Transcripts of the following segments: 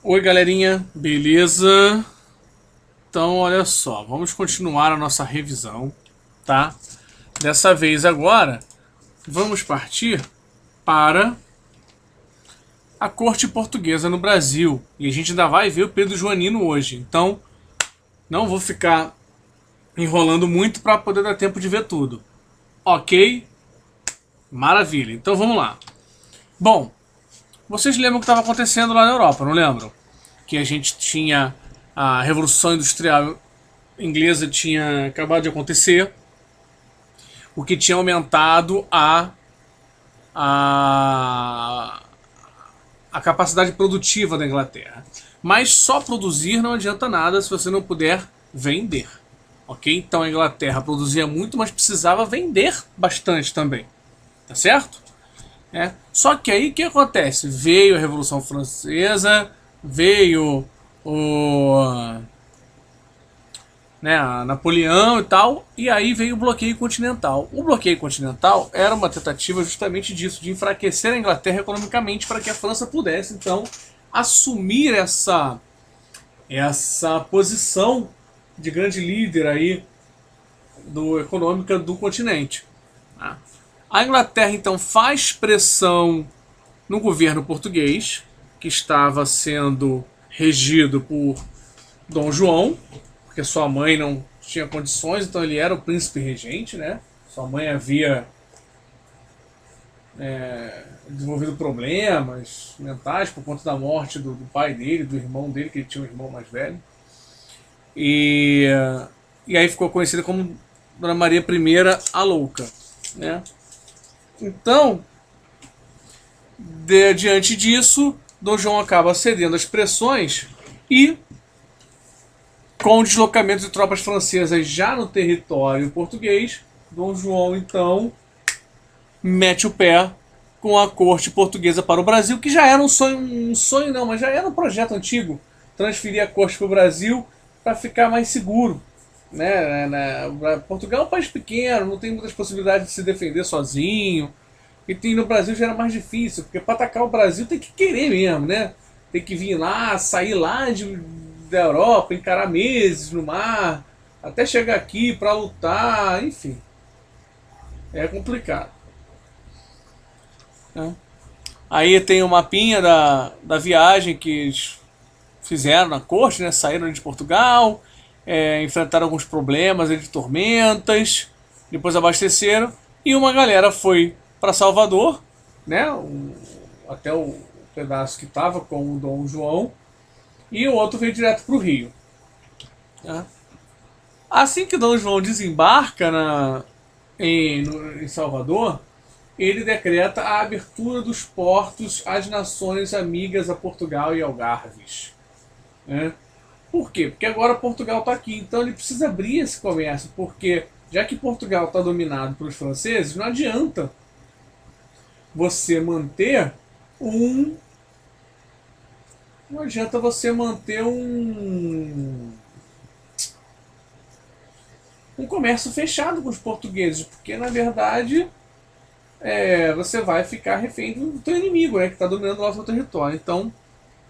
Oi, galerinha, beleza? Então, olha só, vamos continuar a nossa revisão, tá? Dessa vez agora, vamos partir para a corte portuguesa no Brasil. E a gente ainda vai ver o Pedro Joanino hoje. Então, não vou ficar enrolando muito para poder dar tempo de ver tudo. Ok? Maravilha. Então, vamos lá. Bom, vocês lembram o que estava acontecendo lá na Europa, não lembram? Que a gente tinha a Revolução Industrial inglesa tinha acabado de acontecer, o que tinha aumentado a, a capacidade produtiva da Inglaterra. Mas só produzir não adianta nada se você não puder vender. Ok? Então a Inglaterra produzia muito, mas precisava vender bastante também. Tá certo? Só que aí o que acontece? Veio a Revolução Francesa, veio o né, a Napoleão e tal, e aí veio o bloqueio continental. O bloqueio continental era uma tentativa justamente disso, de enfraquecer a Inglaterra economicamente para que a França pudesse então assumir essa posição de grande líder aí econômica do continente. A Inglaterra então faz pressão no governo português, que estava sendo regido por Dom João, porque sua mãe não tinha condições, então ele era o príncipe regente, né? Sua mãe havia desenvolvido problemas mentais por conta da morte do pai dele, do irmão dele, que ele tinha um irmão mais velho. E, e aí ficou conhecida como Dona Maria I a Louca, né? Então, diante disso, Dom João acaba cedendo às pressões e com o deslocamento de tropas francesas já no território português, Dom João então mete o pé com a corte portuguesa para o Brasil, que já era um sonho não, mas já era um projeto antigo, transferir a corte para o Brasil para ficar mais seguro. Portugal é um país pequeno, não tem muitas possibilidades de se defender sozinho. E no Brasil já era mais difícil, porque para atacar o Brasil tem que querer mesmo, né? Tem que vir lá, sair lá da Europa, encarar meses no mar, até chegar aqui para lutar, enfim. É complicado. Né? Aí tem o mapinha da viagem que eles fizeram na corte, né? Saíram de Portugal, enfrentaram alguns problemas de tormentas, depois abasteceram e uma galera foi para Salvador, né? Até o pedaço que estava com o Dom João, e o outro veio direto para o Rio. Né? Assim que Dom João desembarca em Salvador, ele decreta a abertura dos portos às nações amigas a Portugal e Algarves. Né? Por quê? Porque agora Portugal está aqui, então ele precisa abrir esse comércio, porque já que Portugal está dominado pelos franceses, não adianta você manter um. Não adianta você manter um comércio fechado com os portugueses, porque na verdade você vai ficar refém do teu inimigo, né, que está dominando o seu território. Então,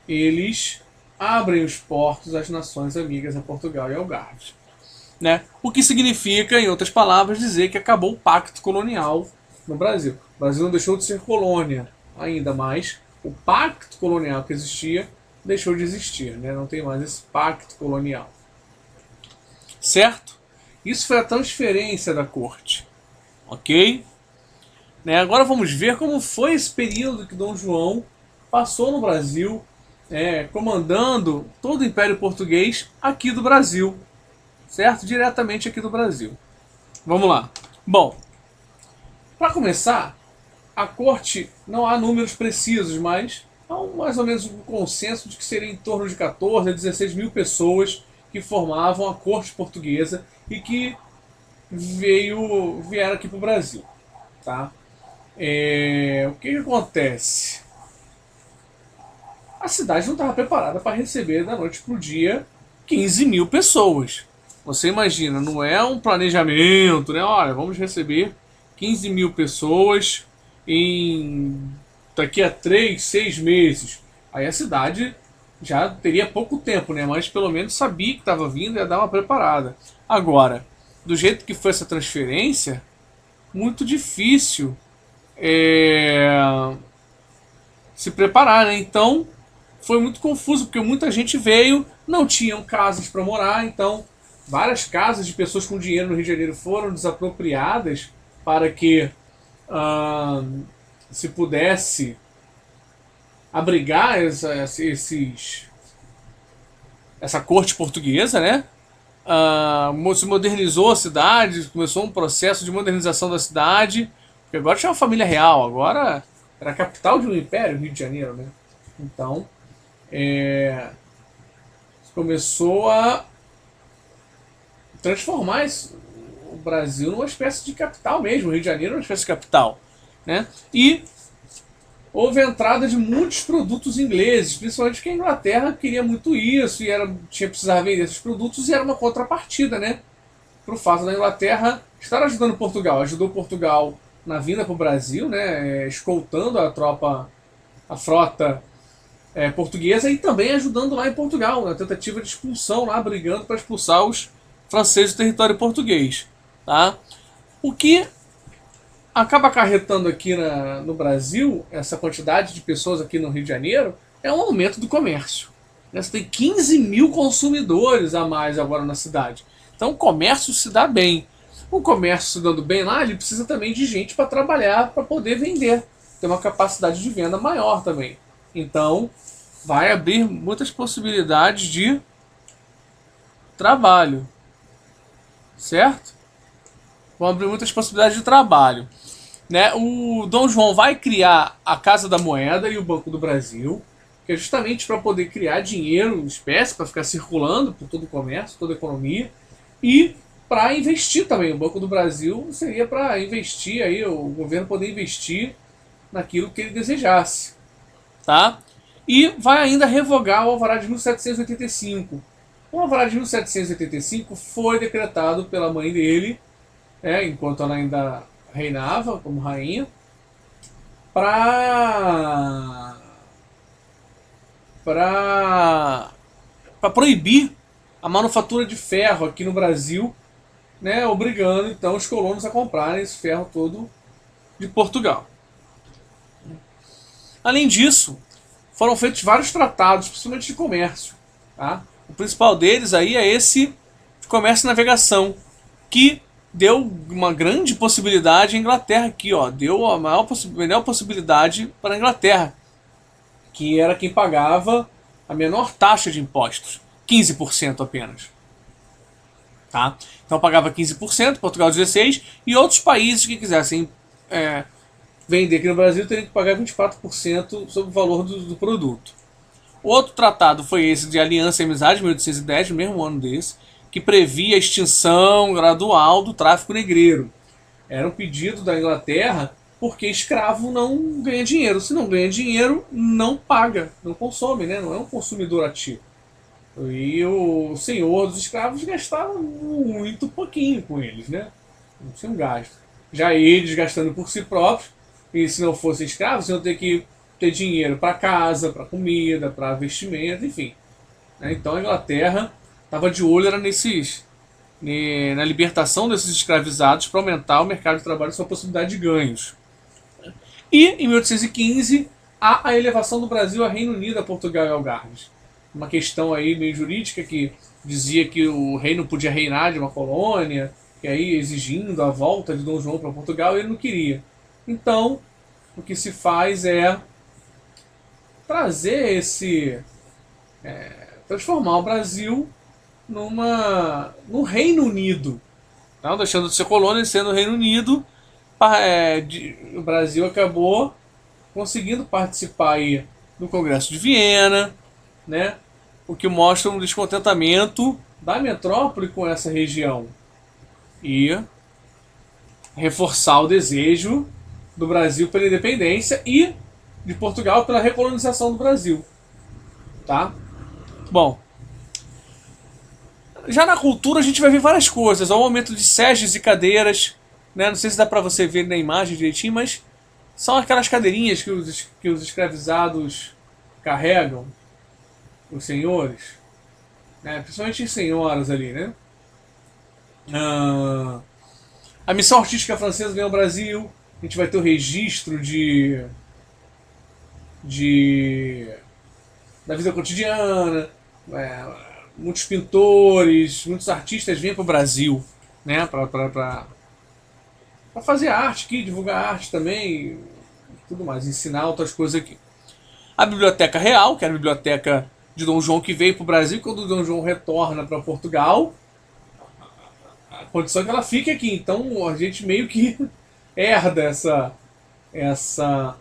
eles abrem os portos às nações amigas a Portugal e Algarve. Né? O que significa, em outras palavras, dizer que acabou o pacto colonial no Brasil. O Brasil não deixou de ser colônia ainda, mas o pacto colonial que existia deixou de existir. Né? Não tem mais esse pacto colonial. Certo? Isso foi a transferência da corte. Ok? Né? Agora vamos ver como foi esse período que Dom João passou no Brasil, comandando todo o Império Português aqui do Brasil, certo? Diretamente aqui do Brasil. Vamos lá. Bom, para começar, a corte não há números precisos, mas há mais ou menos um consenso de que seria em torno de 14 a 16 mil pessoas que formavam a corte portuguesa e que vieram aqui para o Brasil. Tá? O que acontece? A cidade não estava preparada para receber da noite para o dia 15 mil pessoas. Você imagina, não é um planejamento, né? Olha, vamos receber 15 mil pessoas daqui a 3, 6 meses. Aí a cidade já teria pouco tempo, né? Mas pelo menos sabia que estava vindo e ia dar uma preparada. Agora, do jeito que foi essa transferência, muito difícil é, se preparar, né? Então foi muito confuso, porque muita gente veio, não tinham casas para morar, então várias casas de pessoas com dinheiro no Rio de Janeiro foram desapropriadas para que ah, se pudesse abrigar essa corte portuguesa, né? Se modernizou a cidade, começou um processo de modernização da cidade, porque agora tinha uma família real, agora era a capital de um império, Rio de Janeiro, né? Então, começou a transformar o Brasil numa espécie de capital mesmo, o Rio de Janeiro uma espécie de capital, né? E houve a entrada de muitos produtos ingleses, principalmente porque a Inglaterra queria muito isso e precisava vender esses produtos e era uma contrapartida, né? Para o fato da Inglaterra estar ajudando Portugal. Ajudou Portugal na vinda para o Brasil, né? Escoltando a frota portuguesa e também ajudando lá em Portugal, na tentativa de expulsão, lá brigando para expulsar os franceses do território português. Tá? O que acaba acarretando aqui no Brasil, essa quantidade de pessoas aqui no Rio de Janeiro, é um aumento do comércio. Né? Você tem 15 mil consumidores a mais agora na cidade. Então o comércio se dá bem. O comércio se dando bem lá, ele precisa também de gente para trabalhar, para poder vender. Tem uma capacidade de venda maior também. Então vai abrir muitas possibilidades de trabalho. Certo? Vão abrir muitas possibilidades de trabalho. Né? O Dom João vai criar a Casa da Moeda e o Banco do Brasil, que é justamente para poder criar dinheiro, espécie, para ficar circulando por todo o comércio, toda a economia, e para investir também. O Banco do Brasil seria para investir, aí, o governo poder investir naquilo que ele desejasse. Tá? E vai ainda revogar o Alvará de 1785. O Alvará de 1785 foi decretado pela mãe dele, enquanto ela ainda reinava como rainha, para proibir a manufatura de ferro aqui no Brasil, né, obrigando então os colonos a comprarem esse ferro todo de Portugal. Além disso, foram feitos vários tratados, principalmente de comércio. Tá? O principal deles aí é esse de comércio e navegação, que deu uma grande possibilidade à Inglaterra aqui, ó, deu a melhor possibilidade para a Inglaterra, que era quem pagava a menor taxa de impostos, 15% apenas. Tá? Então pagava 15%, Portugal 16%, e outros países que quisessem vender aqui no Brasil teriam que pagar 24% sobre o valor do produto. Outro tratado foi esse de Aliança e Amizade, 1810, no mesmo ano desse, que previa a extinção gradual do tráfico negreiro. Era um pedido da Inglaterra porque escravo não ganha dinheiro. Se não ganha dinheiro, não paga, não consome, né? Não é um consumidor ativo. E o senhor dos escravos gastava muito pouquinho com eles, né? Não tinha um gasto. Já eles gastando por si próprios, e se não fossem escravos, iam ter que ter dinheiro para casa, para comida, para vestimento, enfim. Então a Inglaterra estava de olho na libertação desses escravizados para aumentar o mercado de trabalho e sua possibilidade de ganhos. E em 1815 há a elevação do Brasil a Reino Unido, a Portugal e Algarves. Uma questão aí meio jurídica que dizia que o reino podia reinar de uma colônia, e aí exigindo a volta de Dom João para Portugal, e ele não queria. Então, o que se faz é trazer transformar o Brasil num Reino Unido. Não deixando de ser colônia e sendo Reino Unido, o Brasil acabou conseguindo participar aí do Congresso de Viena, né? O que mostra um descontentamento da metrópole com essa região e reforçar o desejo do Brasil pela independência e de Portugal pela recolonização do Brasil. Tá? Bom, já na cultura a gente vai ver várias coisas. Há um aumento de sedes e cadeiras, né? Não sei se dá pra você ver na imagem direitinho, mas são aquelas cadeirinhas que os escravizados carregam. os senhores, né? Principalmente as senhoras ali, né? A missão artística francesa vem ao Brasil, a gente vai ter o registro de da vida cotidiana, muitos pintores, muitos artistas vêm para o Brasil, né? Para fazer arte aqui, divulgar arte também, tudo mais, ensinar outras coisas aqui. A Biblioteca Real, que era a biblioteca de Dom João que veio para o Brasil, quando o Dom João retorna para Portugal, a condição é que ela fique aqui. Então a gente meio que herda essa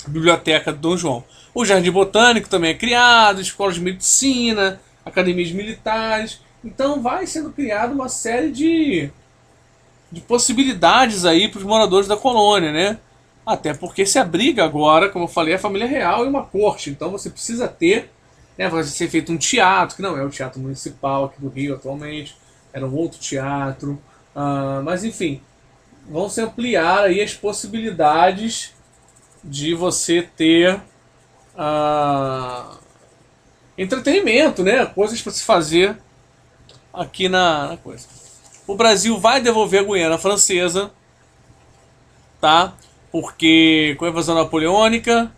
biblioteca do Dom João. O Jardim Botânico também é criado, escolas de medicina, academias militares. Então vai sendo criada uma série de possibilidades aí para os moradores da colônia, né? Até porque se abriga agora, como eu falei, a família real e uma corte. Então você precisa ter, né, vai ser feito um teatro, que não é o Teatro Municipal aqui do Rio atualmente, era um outro teatro. Mas enfim, vão se ampliar aí as possibilidades de você ter entretenimento, né? Coisas para se fazer aqui na coisa. O Brasil vai devolver a Guiana Francesa, tá? Porque com a invasão napoleônica,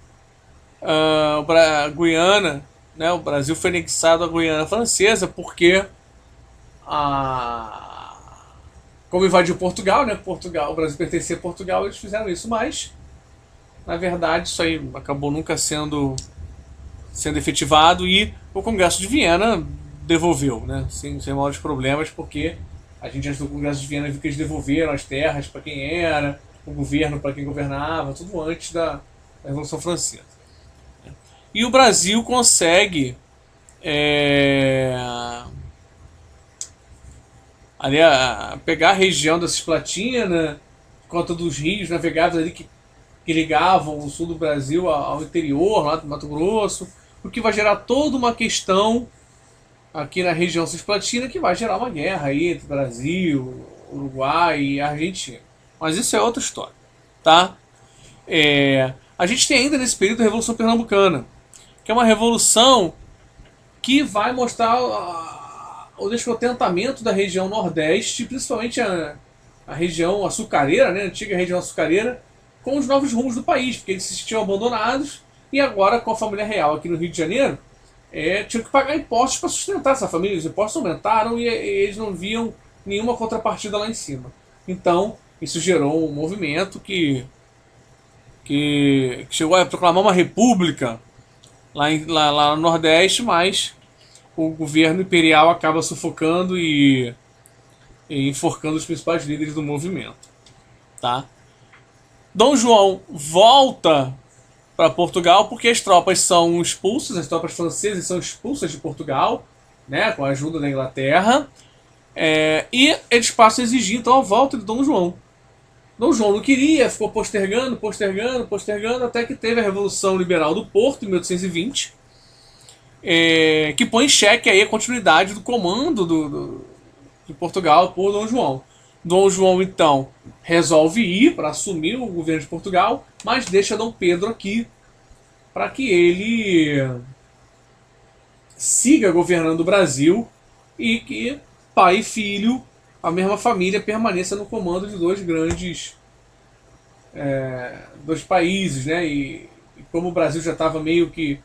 a Guiana, né? O Brasil foi anexado à Guiana Francesa porque como invadiu Portugal, né? O Brasil pertencia a Portugal, eles fizeram isso, mas na verdade isso aí acabou nunca sendo efetivado e o Congresso de Viena devolveu, né? Sem maiores problemas, porque a gente antes do Congresso de Viena viu que eles devolveram as terras para quem era, o governo para quem governava, tudo antes da Revolução Francesa. E o Brasil consegue ali pegar a região da Cisplatina, por conta dos rios navegáveis ali que ligavam o sul do Brasil ao interior, lá do Mato Grosso, o que vai gerar toda uma questão aqui na região cisplatina que vai gerar uma guerra aí entre Brasil, Uruguai e Argentina. Mas isso é outra história, tá? A gente tem ainda nesse período a Revolução Pernambucana, que é uma revolução que vai mostrar o descontentamento da região Nordeste, principalmente a região açucareira, né, a antiga região açucareira, com os novos rumos do país, porque eles se sentiam abandonados e agora com a família real aqui no Rio de Janeiro, tinham que pagar impostos para sustentar essa família. Os impostos aumentaram e eles não viam nenhuma contrapartida lá em cima. Então, isso gerou um movimento que chegou a proclamar uma república lá no Nordeste, mas o governo imperial acaba sufocando e enforcando os principais líderes do movimento. Tá? Dom João volta para Portugal porque as tropas são expulsas, as tropas francesas são expulsas de Portugal, né, com a ajuda da Inglaterra, e eles passam a exigir então a volta de Dom João. Dom João não queria, ficou postergando, até que teve a Revolução Liberal do Porto, em 1820, que põe em xeque aí a continuidade do comando de Portugal por Dom João. Dom João, então, resolve ir para assumir o governo de Portugal, mas deixa Dom Pedro aqui para que ele siga governando o Brasil e que pai e filho, a mesma família, permaneça no comando de dois grandes dois países, né? E como o Brasil já estava meio que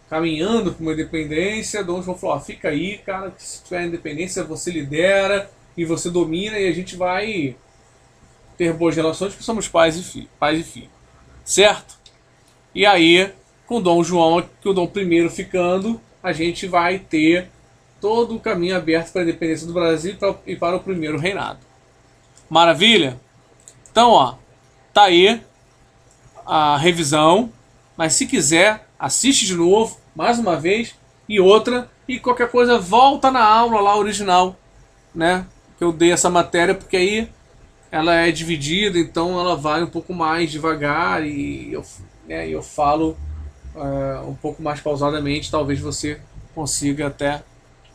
caminhando para uma independência, Dom João falou: fica aí, cara, que se tiver independência você lidera e você domina e a gente vai ter boas relações porque somos pais e filhos, certo? E aí, com Dom João, que o Dom I ficando, a gente vai ter todo o caminho aberto para a independência do Brasil e para o primeiro reinado. Maravilha? Então, ó, tá aí a revisão, mas se quiser, assiste de novo, mais uma vez, e outra, e qualquer coisa, volta na aula lá original, né? Que eu dei essa matéria, porque aí ela é dividida, então ela vai um pouco mais devagar e eu falo um pouco mais pausadamente, talvez você consiga até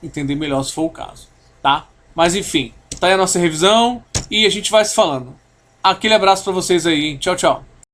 entender melhor se for o caso, tá? Mas enfim, tá aí a nossa revisão e a gente vai se falando. Aquele abraço pra vocês aí, hein? Tchau, tchau.